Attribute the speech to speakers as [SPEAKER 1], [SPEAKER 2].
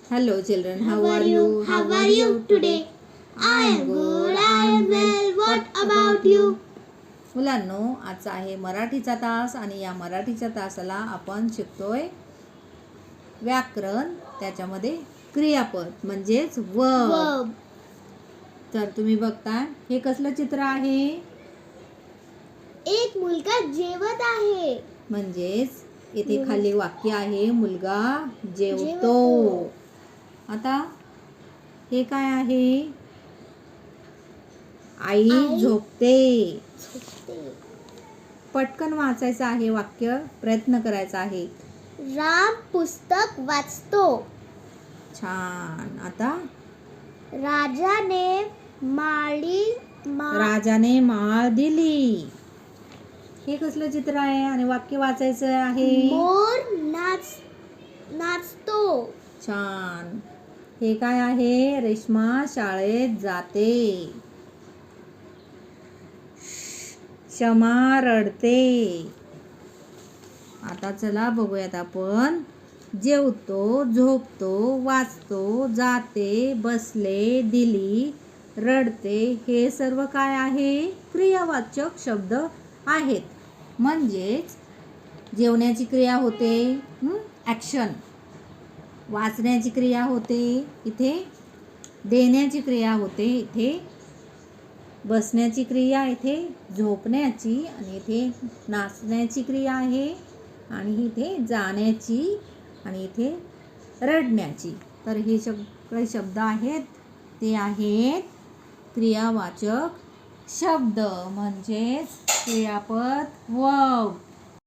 [SPEAKER 1] Hello children, how are you?
[SPEAKER 2] How are you today? I am good. I am well. What about you?
[SPEAKER 1] मुलांनो, आजचा आहे मराठीचा तास आणि या मराठीच्या तासाला आपण शिकतोय व्याकरण, त्याच्यामध्ये क्रियापद म्हणजेच वर्ब. तर तुम्ही बघता हे कसलं चित्र आहे?
[SPEAKER 2] एक मुलगा जेवत आहे.
[SPEAKER 1] म्हणजेच इथे खाली वाक्य आहे मुलगा जेवतो. आता हे काय आहे? आई झोपते. पटकन वाचायचं आहे वाक्य, प्रयत्न करायचा आहे.
[SPEAKER 2] राम पुस्तक वाचतो.
[SPEAKER 1] छान. आता
[SPEAKER 2] राजाने
[SPEAKER 1] माळ दिली. हे कसलं चित्र आहे आणि वाक्य वाचायचं आहे?
[SPEAKER 2] मोर नाचतो.
[SPEAKER 1] छान. हे काय आहे? रेश्मा शाळेत जाते. क्षमा रडते. आता चला बघूयात आपण. जेवतो, झोपतो, वाचतो, जाते, बसले, दिली, रडते, हे सर्व काय आहे? क्रियावाचक शब्द आहेत. म्हणजेच जेवण्याची क्रिया होते ॲक्शन, वाचण्याची क्रिया होते इथे, देण्याची क्रिया होते इथे, बसण्याची क्रिया इथे, झोपण्याची, आणि इथे नाचण्याची क्रिया आहे, आणि इथे जाण्याची, आणि इथे रडण्याची. तर हे सगळे शब्द आहेत ते आहेत क्रियावाचक शब्द, म्हणजेच क्रियापद वर्ब.